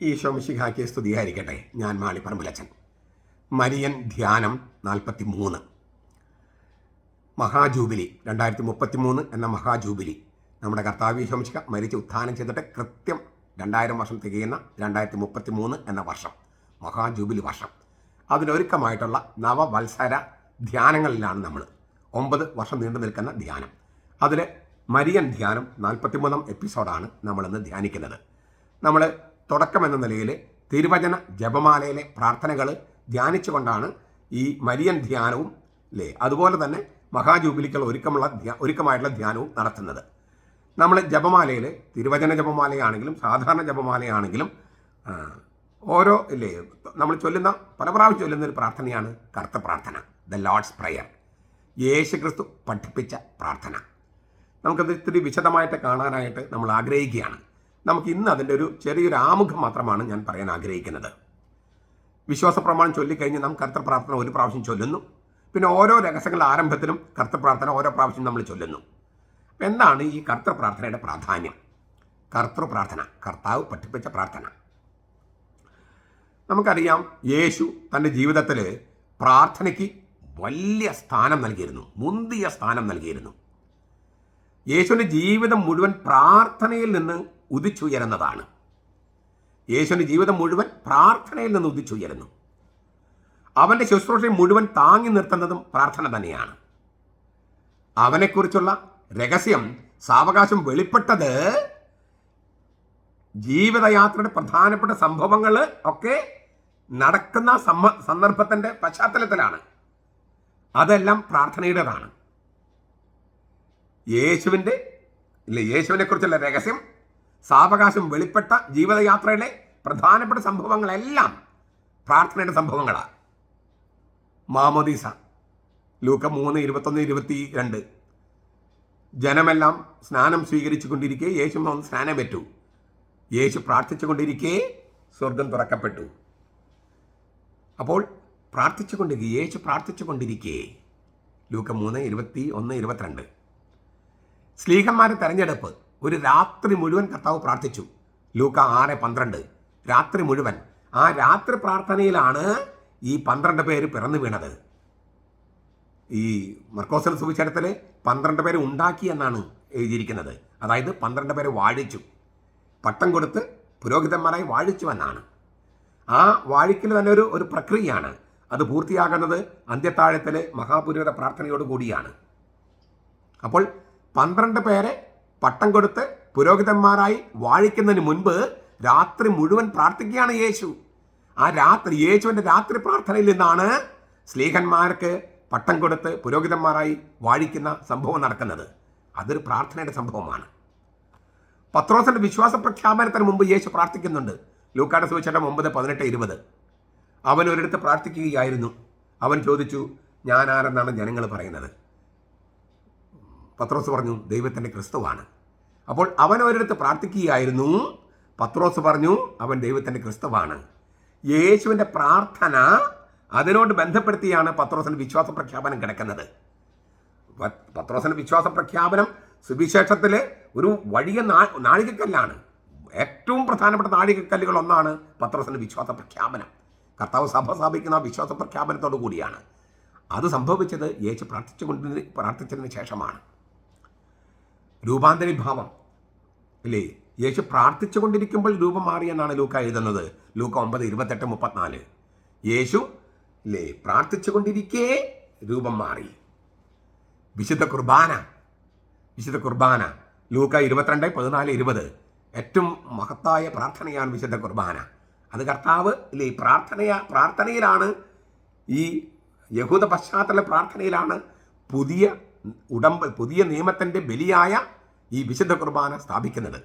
ഈശോ മിശിഹായ്ക്ക് സ്തുതിയായിരിക്കട്ടെ. ഞാൻ മാളിപ്പറമ്പിലച്ചൻ. മരിയൻ ധ്യാനം 43. മഹാജൂബിലി 2033 എന്ന മഹാജൂബിലി നമ്മുടെ കർത്താവ് ഈശോ മിശിഹ മരിച്ച് ഉത്ഥാനം ചെയ്തിട്ട് കൃത്യം 2000 വർഷം തികയുന്ന 2033 എന്ന വർഷം, മഹാജൂബിലി വർഷം. അതിനൊരുക്കമായിട്ടുള്ള നവവത്സര ധ്യാനങ്ങളിലാണ് നമ്മൾ. 9 വർഷം നീണ്ടു നിൽക്കുന്ന ധ്യാനം. അതിൽ മരിയൻ ധ്യാനം 43 എപ്പിസോഡാണ് നമ്മളിന്ന് ധ്യാനിക്കുന്നത്. നമ്മൾ തുടക്കമെന്ന നിലയിൽ തിരുവചന ജപമാലയിലെ പ്രാർത്ഥനകൾ ധ്യാനിച്ചുകൊണ്ടാണ് ഈ മരിയൻ ധ്യാനവും അതുപോലെ തന്നെ മഹാജൂബിലിക്കുള്ള ഒരുക്കമായിട്ടുള്ള ധ്യാനവും നടത്തുന്നത്. നമ്മൾ ജപമാലയിൽ തിരുവചന ജപമാലയാണെങ്കിലും സാധാരണ ജപമാലയാണെങ്കിലും ഓരോ നമ്മൾ ചൊല്ലുന്ന പല പ്രാവശ്യം ചൊല്ലുന്ന ഒരു പ്രാർത്ഥനയാണ് കർത്തൃപ്രാർത്ഥന, ദ ലോർഡ്സ് പ്രയർ. യേശു ക്രിസ്തു പഠിപ്പിച്ച പ്രാർത്ഥന. നമുക്കത് ഇത്തിരി വിശദമായിട്ട് കാണാനായിട്ട് നമ്മൾ ആഗ്രഹിക്കുകയാണ്. നമുക്ക് ഇന്ന് അതിൻ്റെ ഒരു ചെറിയൊരു ആമുഖം മാത്രമാണ് ഞാൻ പറയാൻ ആഗ്രഹിക്കുന്നത്. വിശ്വാസ പ്രമാണം ചൊല്ലിക്കഴിഞ്ഞ് നാം കർത്തൃപ്രാർത്ഥന ഒരു പ്രാവശ്യം ചൊല്ലുന്നു. പിന്നെ ഓരോ രഹസ്യങ്ങളുടെ ആരംഭത്തിലും കർത്തൃപ്രാർത്ഥന ഓരോ പ്രാവശ്യം നമ്മൾ ചൊല്ലുന്നു. എന്താണ് ഈ കർത്തൃപ്രാർത്ഥനയുടെ പ്രാധാന്യം? കർത്തൃപ്രാർത്ഥന, കർത്താവ് പഠിപ്പിച്ച പ്രാർത്ഥന. നമുക്കറിയാം, യേശു തൻ്റെ ജീവിതത്തിൽ പ്രാർത്ഥനയ്ക്ക് വലിയ സ്ഥാനം നൽകിയിരുന്നു, മുന്തിയ സ്ഥാനം നൽകിയിരുന്നു. യേശുവിൻ്റെ ജീവിതം മുഴുവൻ പ്രാർത്ഥനയിൽ നിന്ന് ഉദിച്ചുയരുന്നതാണ്. യേശുവിൻ്റെ ജീവിതം മുഴുവൻ പ്രാർത്ഥനയിൽ നിന്ന് ഉദിച്ചുയരുന്നു. അവൻ്റെ ശുശ്രൂഷയെ മുഴുവൻ താങ്ങി നിർത്തുന്നതും പ്രാർത്ഥന തന്നെയാണ്. അവനെക്കുറിച്ചുള്ള രഹസ്യം സാവകാശം വെളിപ്പെട്ടത് ജീവിതയാത്രയുടെ പ്രധാനപ്പെട്ട സംഭവങ്ങൾ ഒക്കെ നടക്കുന്ന സന്ദർഭത്തിൻ്റെ പശ്ചാത്തലത്തിലാണ്. അതെല്ലാം പ്രാർത്ഥനയുടേതാണ്. യേശുവിനെ കുറിച്ചുള്ള രഹസ്യം സാവകാശം വെളിപ്പെട്ട ജീവിതയാത്രയിലെ പ്രധാനപ്പെട്ട സംഭവങ്ങളെല്ലാം പ്രാർത്ഥനയുടെ സംഭവങ്ങളാണ്. മാമോദീസ, ലൂക്ക 3:21-22. ജനമെല്ലാം സ്നാനം സ്വീകരിച്ചു കൊണ്ടിരിക്കെ യേശു സ്നാനമേറ്റു. യേശു പ്രാർത്ഥിച്ചു കൊണ്ടിരിക്കെ സ്വർഗം തുറക്കപ്പെട്ടു. അപ്പോൾ യേശു പ്രാർത്ഥിച്ചു കൊണ്ടിരിക്കെ ലൂക്ക 3:21-22. സ്ലീഹന്മാരെ തെരഞ്ഞെടുപ്പ്. ഒരു രാത്രി മുഴുവൻ കർത്താവ് പ്രാർത്ഥിച്ചു. ലൂക്ക 6:12. രാത്രി മുഴുവൻ. ആ രാത്രി പ്രാർത്ഥനയിലാണ് ഈ 12 പേര് പിറന്നു വീണത്. ഈ മർക്കോസിന്റെ സുവിശേഷത്തിൽ 12 പേരെ ഉണ്ടാക്കി എന്നാണ് എഴുതിയിരിക്കുന്നത്. അതായത് 12 പേരെ വാഴിച്ചു, പട്ടം കൊടുത്ത് പുരോഹിതന്മാരായി വാഴിച്ചു എന്നാണ്. ആ വാഴിക്കൽ തന്നെ ഒരു പ്രക്രിയയാണ്. അത് പൂർത്തിയാകുന്നത് അന്ത്യത്താഴത്തിലെ മഹാപുരോഹിത പ്രാർത്ഥനയോട് കൂടിയാണ്. അപ്പോൾ 12 പേരെ പട്ടം കൊടുത്ത് പുരോഹിതന്മാരായി വാഴിക്കുന്നതിന് മുൻപ് രാത്രി മുഴുവൻ പ്രാർത്ഥിക്കുകയാണ് യേശു. ആ രാത്രി, യേശുവിൻ്റെ രാത്രി പ്രാർത്ഥനയിൽ നിന്നാണ് സ്ലീഹന്മാർക്ക് പട്ടം കൊടുത്ത് പുരോഹിതന്മാരായി വാഴിക്കുന്ന സംഭവം നടക്കുന്നത്. അതൊരു പ്രാർത്ഥനയുടെ സംഭവമാണ്. പത്രോസിന്റെ വിശ്വാസ പ്രഖ്യാപനത്തിന് മുമ്പ് യേശു പ്രാർത്ഥിക്കുന്നുണ്ട്. ലൂക്കായുടെ സുവിശേഷം 9:18-20. അവൻ ഒരിടത്ത് പ്രാർത്ഥിക്കുകയായിരുന്നു. അവൻ ചോദിച്ചു, ഞാൻ ആരെന്നാണ് ജനങ്ങൾ പറയുന്നത്? പത്രോസ് പറഞ്ഞു, ദൈവത്തിൻ്റെ ക്രിസ്തുവാണ്. അപ്പോൾ അവൻ ഒരിടത്ത് പ്രാർത്ഥിക്കുകയായിരുന്നു. പത്രോസ് പറഞ്ഞു, അവൻ ദൈവത്തിൻ്റെ ക്രിസ്തുവാണ്. യേശുവിൻ്റെ പ്രാർത്ഥന അതിനോട് ബന്ധപ്പെടുത്തിയാണ് പത്രോസിൻ്റെ വിശ്വാസ പ്രഖ്യാപനം കിടക്കുന്നത്. പത്രോസിൻ്റെ വിശ്വാസ പ്രഖ്യാപനം സുവിശേഷത്തിലെ ഒരു വലിയ നാഴികക്കല്ലാണ്. ഏറ്റവും പ്രധാനപ്പെട്ട നാഴികക്കല്ലുകൾ ഒന്നാണ് പത്രോസിൻ്റെ വിശ്വാസ പ്രഖ്യാപനം. കർത്താവ് സഭ സ്ഥാപിക്കുന്ന വിശ്വാസ പ്രഖ്യാപനത്തോടു കൂടിയാണ്. അത് സംഭവിച്ചത് യേശു പ്രാർത്ഥിച്ചതിന് ശേഷമാണ്. രൂപാന്തരീഭാവം യേശു പ്രാർത്ഥിച്ചു കൊണ്ടിരിക്കുമ്പോൾ രൂപം മാറിയെന്നാണ് ലൂക്ക എഴുതുന്നത്. ലൂക്ക 9:28-34. യേശു പ്രാർത്ഥിച്ചു കൊണ്ടിരിക്കേ രൂപം മാറി. വിശുദ്ധ കുർബാന ലൂക്ക 22:14-20. ഏറ്റവും മഹത്തായ പ്രാർത്ഥനയാണ് വിശുദ്ധ കുർബാന. അത് കർത്താവ് പ്രാർത്ഥനയിലാണ്, ഈ യഹൂദ പശ്ചാത്തല പ്രാർത്ഥനയിലാണ് പുതിയ നിയമത്തിൻ്റെ ബലിയായ ഈ വിശുദ്ധ കുർബാന സ്ഥാപിക്കുന്നത്.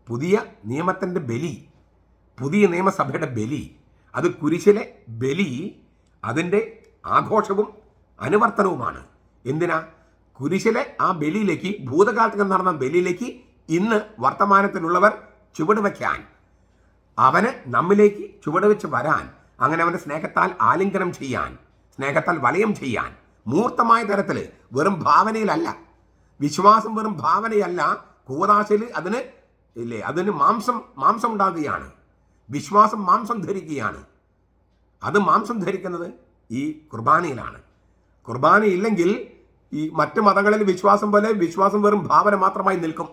പുതിയ നിയമത്തിൻ്റെ ബലി, പുതിയ നിയമസഭയുടെ ബലി, അത് കുരിശിലെ ബലി, അതിൻ്റെ ആഘോഷവും അനുവർത്തനവുമാണ്. എന്തിനാ? കുരിശിലെ ആ ബലിയിലേക്ക്, ഭൂതകാലത്ത് നടന്ന ബലിയിലേക്ക് ഇന്ന് വർത്തമാനത്തിലുള്ളവർ ചുവടുവയ്ക്കാൻ, അവന് നമ്മിലേക്ക് ചുവടുവെച്ച് വരാൻ, അങ്ങനെ അവൻ്റെ സ്നേഹത്താൽ ആലിംഗനം ചെയ്യാൻ, സ്നേഹത്താൽ വലയം ചെയ്യാൻ, മൂർത്തമായ തരത്തിൽ, വെറും ഭാവനയിലല്ല. വിശ്വാസം വെറും ഭാവനയല്ല, കൂതാശയിൽ അതിന് ഇല്ലേ, അതിന് മാംസം ഉണ്ടാകുകയാണ്. വിശ്വാസം മാംസം ധരിക്കുകയാണ്. അത് മാംസം ധരിക്കുന്നത് ഈ കുർബാനയിലാണ്. കുർബാന ഇല്ലെങ്കിൽ ഈ മറ്റ് മതങ്ങളിൽ വിശ്വാസം പോലെ വിശ്വാസം വെറും ഭാവന മാത്രമായി നിൽക്കും.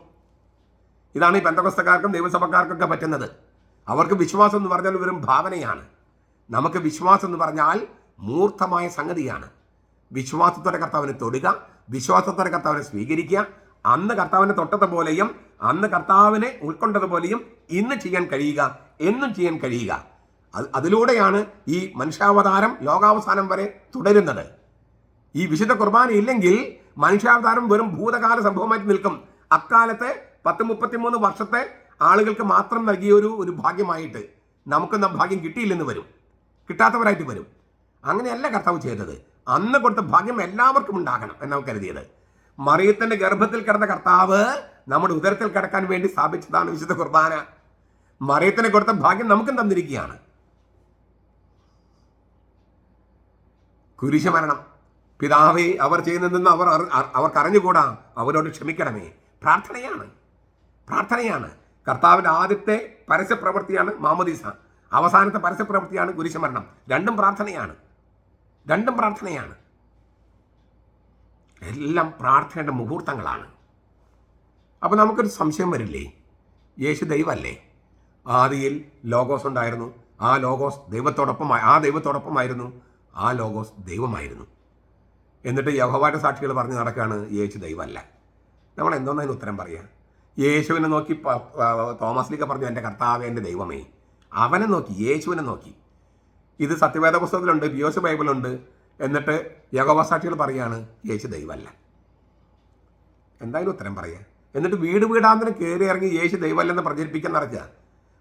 ഇതാണ് ഈ പെന്തക്കോസ്തക്കാർക്കും ദൈവസഭക്കാർക്കൊക്കെ പറ്റുന്നത്. അവർക്ക് വിശ്വാസം എന്ന് പറഞ്ഞാൽ വെറും ഭാവനയാണ്. നമുക്ക് വിശ്വാസം എന്ന് പറഞ്ഞാൽ മൂർത്തമായ സംഗതിയാണ്. വിശ്വാസത്തോടെ കർത്താവിനെ തൊടുക, വിശ്വാസത്തോടെ കർത്താവിനെ സ്വീകരിക്കുക. അന്ന് കർത്താവിനെ തൊട്ടതുപോലെയും അന്ന് കർത്താവിനെ ഉൾക്കൊണ്ടതുപോലെയും ഇന്ന് ചെയ്യാൻ കഴിയുക, എന്നും ചെയ്യാൻ കഴിയുക. അതിലൂടെയാണ് ഈ മനുഷ്യാവതാരം ലോകാവസാനം വരെ തുടരുന്നത്. ഈ വിശുദ്ധ കുർബാന ഇല്ലെങ്കിൽ മനുഷ്യാവതാരം വെറും ഭൂതകാല സംഭവമായിട്ട് നിൽക്കും. അക്കാലത്തെ 10-33 വർഷത്തെ ആളുകൾക്ക് മാത്രം നൽകിയ ഒരു ഭാഗ്യമായിട്ട് നമുക്കൊന്നും ഭാഗ്യം കിട്ടിയില്ലെന്ന് വരും, കിട്ടാത്തവരായിട്ട് വരും. അങ്ങനെയല്ല കർത്താവ് ചെയ്തത്. അന്ന് കൊടുത്ത ഭാഗ്യം എല്ലാവർക്കും ഉണ്ടാകണം എന്നാണ് കരുതിയത്. മറിയത്തിന്റെ ഗർഭത്തിൽ കിടന്ന കർത്താവ് നമ്മുടെ ഉദരത്തിൽ കിടക്കാൻ വേണ്ടി സ്ഥാപിച്ചതാണ് വിശുദ്ധ കുർബാന. മറിയത്തിന് കൊടുത്ത ഭാഗ്യം നമുക്കും തന്നിരിക്കുകയാണ്. കുരിശുമരണം, പിതാവേ അവർ ചെയ്യുന്നതെന്ന് അവർക്ക് അറിഞ്ഞുകൂടാ, അവരോട് ക്ഷമിക്കണമേ. പ്രാർത്ഥനയാണ്. കർത്താവിൻ്റെ ആദ്യത്തെ പരസ്യപ്രവൃത്തിയാണ് മാമോദീസ, അവസാനത്തെ പരസ്യപ്രവൃത്തിയാണ് കുരിശുമരണം. രണ്ടും പ്രാർത്ഥനയാണ്. എല്ലാം പ്രാർത്ഥനയുടെ മുഹൂർത്തങ്ങളാണ്. അപ്പോൾ നമുക്കൊരു സംശയം വരില്ലേ, യേശു ദൈവമല്ലേ? ആദിയിൽ ലോഗോസ് ഉണ്ടായിരുന്നു, ആ ലോഗോസ് ദൈവത്തോടൊപ്പമായിരുന്നു, ആ ലോഗോസ് ദൈവമായിരുന്നു. എന്നിട്ട് യഹോവയുടെ സാക്ഷികൾ പറഞ്ഞ് നടക്കുകയാണ് യേശു ദൈവമല്ല. നമ്മൾ എന്തോന്നതിന് ഉത്തരം പറയുക? യേശുവിനെ നോക്കി തോമസ് ലീഗ പറഞ്ഞു, എൻ്റെ കർത്താവേ, എൻ്റെ ദൈവമേ. അവനെ നോക്കി, യേശുവിനെ നോക്കി. ഇത് സത്യവേദ പുസ്തകത്തിലുണ്ട്, പിയോസ് ബൈബിളുണ്ട്. എന്നിട്ട് യഹോവ സാക്ഷികൾ പറയുകയാണ് യേശു ദൈവമല്ല. എന്തായാലും ഉത്തരം പറയുക. എന്നിട്ട് വീടാന്തരം കയറി ഇറങ്ങി യേശു ദൈവമല്ലെന്ന് പ്രചരിപ്പിക്കാൻ നടക്കുക.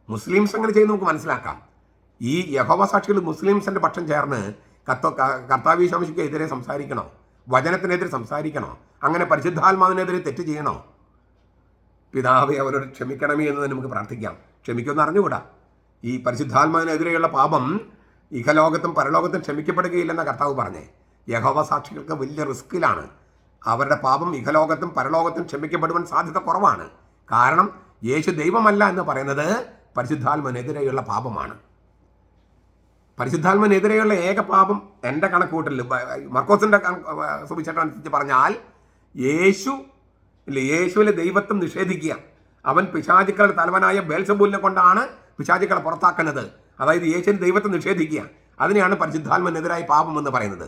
മുസ്ലിംസ് അങ്ങനെ ചെയ്ത് നമുക്ക് മനസ്സിലാക്കാം. ഈ യഹോവ സാക്ഷികൾ മുസ്ലിംസിൻ്റെ പക്ഷം ചേർന്ന് കർത്താവ് ഈശോയ്ക്ക് എതിരെ സംസാരിക്കണോ? വചനത്തിനെതിരെ സംസാരിക്കണോ? അങ്ങനെ പരിശുദ്ധാത്മാവിനെതിരെ തെറ്റ് ചെയ്യണോ? പിതാവേ അവരോട് ക്ഷമിക്കണമേ എന്ന് നമുക്ക് പ്രാർത്ഥിക്കാം. ക്ഷമിക്കുമെന്ന് അറിഞ്ഞുകൂടാ. ഈ പരിശുദ്ധാത്മാവിനെതിരെയുള്ള പാപം ഇഹലോകത്തും പരലോകത്തും ക്ഷമിക്കപ്പെടുകയില്ലെന്ന കർത്താവ് പറഞ്ഞേ. യഹോവ സാക്ഷികൾക്ക് വലിയ റിസ്കിലാണ്. അവരുടെ പാപം ഇഹലോകത്തും പരലോകത്തും ക്ഷമിക്കപ്പെടുവാൻ സാധ്യത കുറവാണ്. കാരണം യേശു ദൈവമല്ല എന്ന് പറയുന്നത് പരിശുദ്ധാത്മാവിനെതിരെയുള്ള പാപമാണ്. പരിശുദ്ധാത്മാവിനെതിരെയുള്ള ഏക പാപം എൻ്റെ കണക്കൂട്ടലിൽ മർക്കോസിൻ്റെ സുവിശേഷം അനുസരിച്ച് പറഞ്ഞാൽ യേശുവിലെ ദൈവത്വം നിഷേധിക്കുക. അവൻ പിശാചുക്കളുടെ തലവനായ ബേൽസബൂലിനെ കൊണ്ടാണ് പിശാചുക്കളെ പുറത്താക്കുന്നത്. അതായത് യേശുവിൻ്റെ ദൈവത്വം നിഷേധിക്കുക. അതിനെയാണ് പരിശുദ്ധാത്മാവിനെതിരായ പാപം എന്ന് പറയുന്നത്.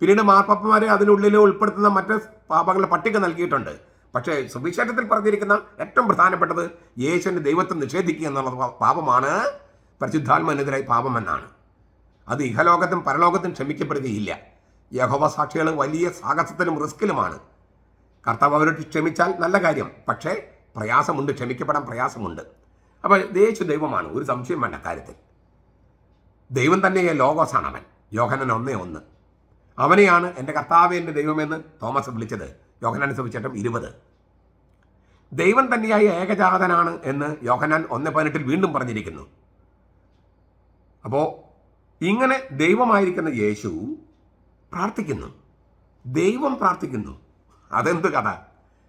പിന്നീട് മാർപ്പാപ്പന്മാർ അതിനുള്ളിൽ ഉൾപ്പെടുത്തുന്ന മറ്റ് പാപങ്ങളുടെ പട്ടിക നൽകിയിട്ടുണ്ട്. പക്ഷേ സുവിശേഷത്തിൽ പറഞ്ഞിരിക്കുന്ന ഏറ്റവും പ്രധാനപ്പെട്ടത് യേശുവിൻ്റെ ദൈവത്വം നിഷേധിക്കുക എന്നുള്ള പാപമാണ് പരിശുദ്ധാത്മാവിനെതിരായ പാപമെന്നാണ്. അത് ഇഹലോകത്തും പരലോകത്തും ക്ഷമിക്കപ്പെടുകയില്ല. യഹോവ സാക്ഷികൾ വലിയ സാഹസത്തിലും റിസ്കിലുമാണ്. കർത്താവ് അവരോട് ക്ഷമിച്ചാൽ നല്ല കാര്യം, പക്ഷേ പ്രയാസമുണ്ട്, ക്ഷമിക്കപ്പെടാൻ പ്രയാസമുണ്ട്. അപ്പോൾ യേശു ദൈവമാണ്, ഒരു സംശയം വേണ്ട കാര്യത്തിൽ. ദൈവം തന്നെ ലോഗോസാണ് അവൻ. യോഹന്നാൻ 1:1 അവനെയാണ് എൻ്റെ കർത്താവ് എൻ്റെ ദൈവമെന്ന് തോമസ് വിളിച്ചത്. യോഹന്നാൻ സുവിശേഷം 20. ദൈവം തന്നെയായ ഏകജാതനാണ് എന്ന് യോഹന്നാൻ 1:18 വീണ്ടും പറഞ്ഞിരിക്കുന്നു. അപ്പോൾ ഇങ്ങനെ ദൈവമായിരിക്കുന്ന യേശു പ്രാർത്ഥിക്കുന്നു. ദൈവം പ്രാർത്ഥിക്കുന്നു. അതെന്ത് കഥ?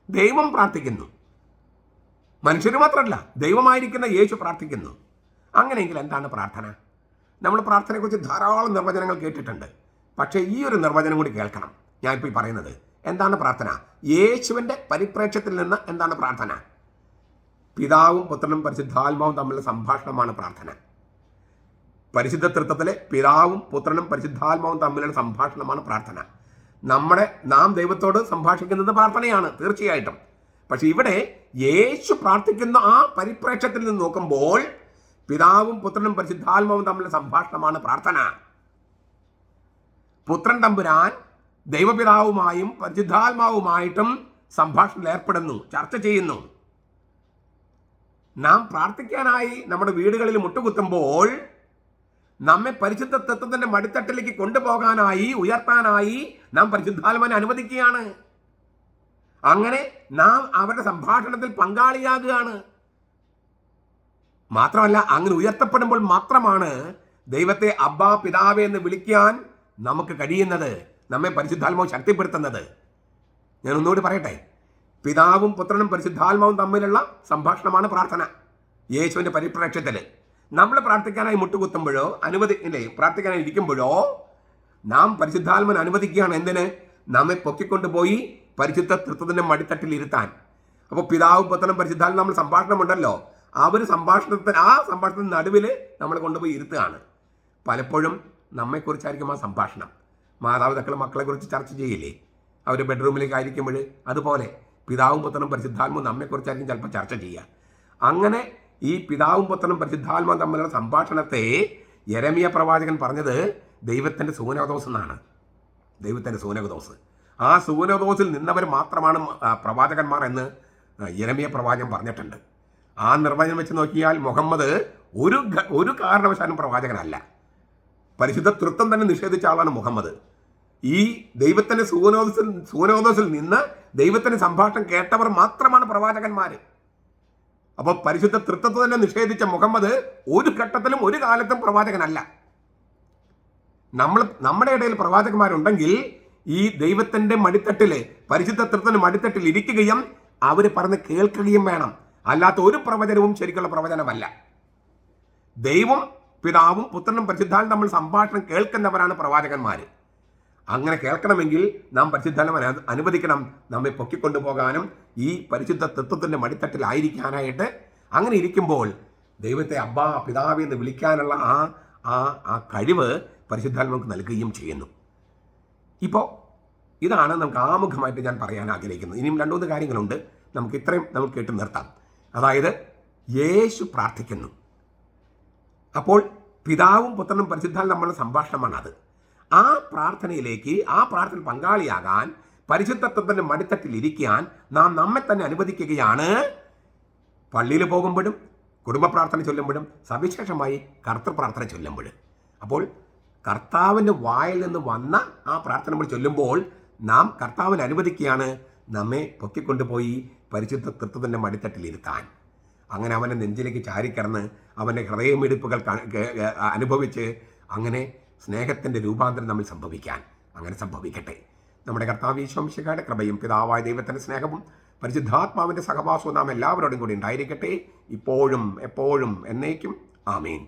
ദൈവം പ്രാർത്ഥിക്കുന്നു. മനുഷ്യർ മാത്രമല്ല, ദൈവമായിരിക്കുന്ന യേശു പ്രാർത്ഥിക്കുന്നു. അങ്ങനെയെങ്കിൽ എന്താണ് പ്രാർത്ഥന? നമ്മൾ പ്രാർത്ഥനയെക്കുറിച്ച് ധാരാളം നിർവചനങ്ങൾ കേട്ടിട്ടുണ്ട്. പക്ഷേ ഈ ഒരു നിർവചനം കൂടി കേൾക്കണം ഞാനിപ്പോൾ പറയുന്നത്. എന്താണ് പ്രാർത്ഥന? യേശുവിൻ്റെ പരിപ്രേക്ഷ്യത്തിൽ നിന്ന് എന്താണ് പ്രാർത്ഥന? പിതാവും പുത്രനും പരിശുദ്ധാത്മാവും തമ്മിലുള്ള സംഭാഷണമാണ് പ്രാർത്ഥന. പരിശുദ്ധ തൃത്വത്തിലെ പിതാവും പുത്രനും പരിശുദ്ധാത്മാവും തമ്മിലുള്ള സംഭാഷണമാണ് പ്രാർത്ഥന. നാം ദൈവത്തോട് സംഭാഷിക്കുന്നത് പ്രാർത്ഥനയാണ് തീർച്ചയായിട്ടും. പക്ഷെ ഇവിടെ യേശു പ്രാർത്ഥിക്കുന്ന ആ പരിപ്രേക്ഷ്യത്തിൽ നിന്ന് നോക്കുമ്പോൾ പിതാവും പുത്രനും പരിശുദ്ധാത്മാവും തമ്മിലുള്ള സംഭാഷണമാണ് പ്രാർത്ഥന. പുത്രൻ തമ്പുരാൻ ദൈവപിതാവുമായും പരിശുദ്ധാത്മാവുമായിട്ടും സംഭാഷണത്തിൽ ഏർപ്പെടുന്നു, ചർച്ച ചെയ്യുന്നു. നാം പ്രാർത്ഥിക്കാനായി നമ്മുടെ വീടുകളിൽ മുട്ടുകുത്തുമ്പോൾ നമ്മെ പരിശുദ്ധ തത്വത്തിന്റെ മടിത്തട്ടിലേക്ക് കൊണ്ടുപോകാനായി, ഉയർത്താനായി നാം പരിശുദ്ധാത്മാവിനെ അനുവദിക്കുകയാണ്. അങ്ങനെ നാം അവരുടെ സംഭാഷണത്തിൽ പങ്കാളിയാകുകയാണ്. മാത്രമല്ല, അങ്ങനെ ഉയർത്തപ്പെടുമ്പോൾ മാത്രമാണ് ദൈവത്തെ അബ്ബാ പിതാവേ എന്ന് വിളിക്കാൻ നമുക്ക് കഴിയുന്നത്, നമ്മെ പരിശുദ്ധാത്മാവ് ശക്തിപ്പെടുത്തുന്നത്. ഞാൻ ഒന്നുകൂടി പറയട്ടെ, പിതാവും പുത്രനും പരിശുദ്ധാത്മാവും തമ്മിലുള്ള സംഭാഷണമാണ് പ്രാർത്ഥന. യേശുവിൻ്റെ പരിപ്രേക്ഷ്യത്തിൽ നമ്മൾ പ്രാർത്ഥിക്കാനായി മുട്ടുകുത്തുമ്പോഴോ പ്രാർത്ഥിക്കാനായി ഇരിക്കുമ്പോഴോ നാം പരിശുദ്ധാത്മാവിനെ അനുവദിക്കുകയാണ്. എന്തിന്? നമ്മെ പൊക്കിക്കൊണ്ടുപോയി പരിശുദ്ധ തൃത്വത്തിൻ്റെ മടിത്തട്ടിൽ ഇരുത്താൻ. അപ്പോൾ പിതാവും പുത്രനും പരിശുദ്ധാത്മാവും നമ്മൾ സംഭാഷണമുണ്ടല്ലോ, ആ സംഭാഷണത്തിന് നടുവിൽ നമ്മൾ കൊണ്ടുപോയി ഇരുത്തുകയാണ്. പലപ്പോഴും നമ്മെക്കുറിച്ചായിരിക്കും ആ സംഭാഷണം. മാതാപിതാക്കൾ മക്കളെക്കുറിച്ച് ചർച്ച ചെയ്യില്ലേ അവർ ബെഡ്റൂമിലേക്ക് ആയിരിക്കുമ്പോൾ? അതുപോലെ പിതാവും പുത്രനും പരിശുദ്ധാത്മാവും നമ്മെക്കുറിച്ചായിരിക്കും ചിലപ്പോൾ ചർച്ച ചെയ്യുക. അങ്ങനെ ഈ പിതാവും പുത്രനും പരിശുദ്ധാത്മാവും തമ്മിലുള്ള സംഭാഷണത്തെ യെരമ്യ പ്രവാചകൻ പറഞ്ഞത് ദൈവത്തിൻ്റെ സൂനകദോസ് എന്നാണ്. ദൈവത്തിൻ്റെ സൂനകദോസ്. ആ സൂനകദോസിൽ നിന്നവർ മാത്രമാണ് പ്രവാചകന്മാർ എന്ന് യെരമ്യ പ്രവാചകൻ പറഞ്ഞിട്ടുണ്ട്. ആ നിർവചനം വെച്ച് നോക്കിയാൽ മുഹമ്മദ് ഒരു കാരണവശാലും പ്രവാചകനല്ല. പരിശുദ്ധ തൃത്വം തന്നെ നിഷേധിച്ച ആളാണ് മുഹമ്മദ്. ഈ ദൈവത്തിൻ്റെ സൂനകദോസിൽ നിന്ന് ദൈവത്തിൻ്റെ സംഭാഷണം കേട്ടവർ മാത്രമാണ് പ്രവാചകന്മാർ. അപ്പോൾ പരിശുദ്ധ തൃത്വത്തെ തന്നെ നിഷേധിച്ച മുഹമ്മദ് ഒരു ഘട്ടത്തിലും ഒരു കാലത്തും പ്രവാചകനല്ല. നമ്മുടെ ഇടയിൽ പ്രവാചകന്മാരുണ്ടെങ്കിൽ ഈ ദൈവത്തിൻ്റെ മടിത്തട്ടിൽ, പരിശുദ്ധ തൃത്വത്തിൻ്റെ മടിത്തട്ടിൽ ഇരിക്കുകയും അവർ പറഞ്ഞ് കേൾക്കുകയും വേണം. അല്ലാത്ത ഒരു പ്രവചനവും ശരിക്കുള്ള പ്രവചനമല്ല. ദൈവം പിതാവും പുത്രനും പരിശുദ്ധാത്മാവും തമ്മിൽ സംഭാഷണം കേൾക്കുന്നവരാണ് പ്രവാചകന്മാർ. അങ്ങനെ കേൾക്കണമെങ്കിൽ നാം പരിശുദ്ധാത്മാവിനെ അനുവദിക്കണം, നമ്മെ പൊക്കിക്കൊണ്ടുപോകാനും ഈ പരിശുദ്ധ തത്വത്തിൻ്റെ മടിത്തട്ടിലായിരിക്കാനായിട്ട്. അങ്ങനെ ഇരിക്കുമ്പോൾ ദൈവത്തെ അബ്ബാ പിതാവേ എന്ന് വിളിക്കാനുള്ള ആ കഴിവ് പരിശുദ്ധാത്മാവിന് നൽകുകയും ചെയ്യുന്നു. ഇപ്പോൾ ഇതാണ് നമുക്ക് ആമുഖമായിട്ട് ഞാൻ പറയാൻ ആഗ്രഹിക്കുന്നത്. ഇനിയും 2-3 കാര്യങ്ങളുണ്ട്, ഇത്രയും നമുക്ക് കേട്ട് നിർത്താം. അതായത് യേശു പ്രാർത്ഥിക്കുന്നു. അപ്പോൾ പിതാവും പുത്രനും പരിശുദ്ധാത്മാവും തമ്മിലുള്ള സംഭാഷണമാണത്. ആ പ്രാർത്ഥനയിലേക്ക്, ആ പ്രാർത്ഥന പങ്കാളിയാകാൻ, പരിശുദ്ധത്വത്തിൻ്റെ മടിത്തട്ടിൽ ഇരിക്കാൻ നാം നമ്മെ തന്നെ അനുവദിക്കുകയാണ്. പള്ളിയിൽ പോകുമ്പോഴും കുടുംബ പ്രാർത്ഥന ചൊല്ലുമ്പോഴും സവിശേഷമായി കർത്തൃപ്രാർത്ഥന ചൊല്ലുമ്പോഴും. അപ്പോൾ കർത്താവിൻ്റെ വായിൽ നിന്ന് വന്ന ആ പ്രാർത്ഥന നമ്മൾ ചൊല്ലുമ്പോൾ നാം കർത്താവിനെ അനുവദിക്കുകയാണ് നമ്മെ പൊക്കിക്കൊണ്ടുപോയി പരിശുദ്ധ തൃത്വത്തിൻ്റെ മടിത്തട്ടിലിരുത്താൻ. അങ്ങനെ അവൻ്റെ നെഞ്ചിലേക്ക് ചാരിക്കിടന്ന് അവൻ്റെ ഹൃദയമിടിപ്പുകൾ അനുഭവിച്ച് അങ്ങനെ സ്നേഹത്തിൻ്റെ രൂപാന്തരം നമ്മൾ സംഭവിക്കാൻ അങ്ങനെ സംഭവിക്കട്ടെ. നമ്മുടെ കർത്താവ് യേശു മിശിഹായുടെ കൃപയും പിതാവായ ദൈവത്തിൻ്റെ സ്നേഹവും പരിശുദ്ധാത്മാവിൻ്റെ സഹവാസവും നാം എല്ലാവരോടും കൂടി ഉണ്ടായിരിക്കട്ടെ, ഇപ്പോഴും എപ്പോഴും എന്നേക്കും. ആമേൻ.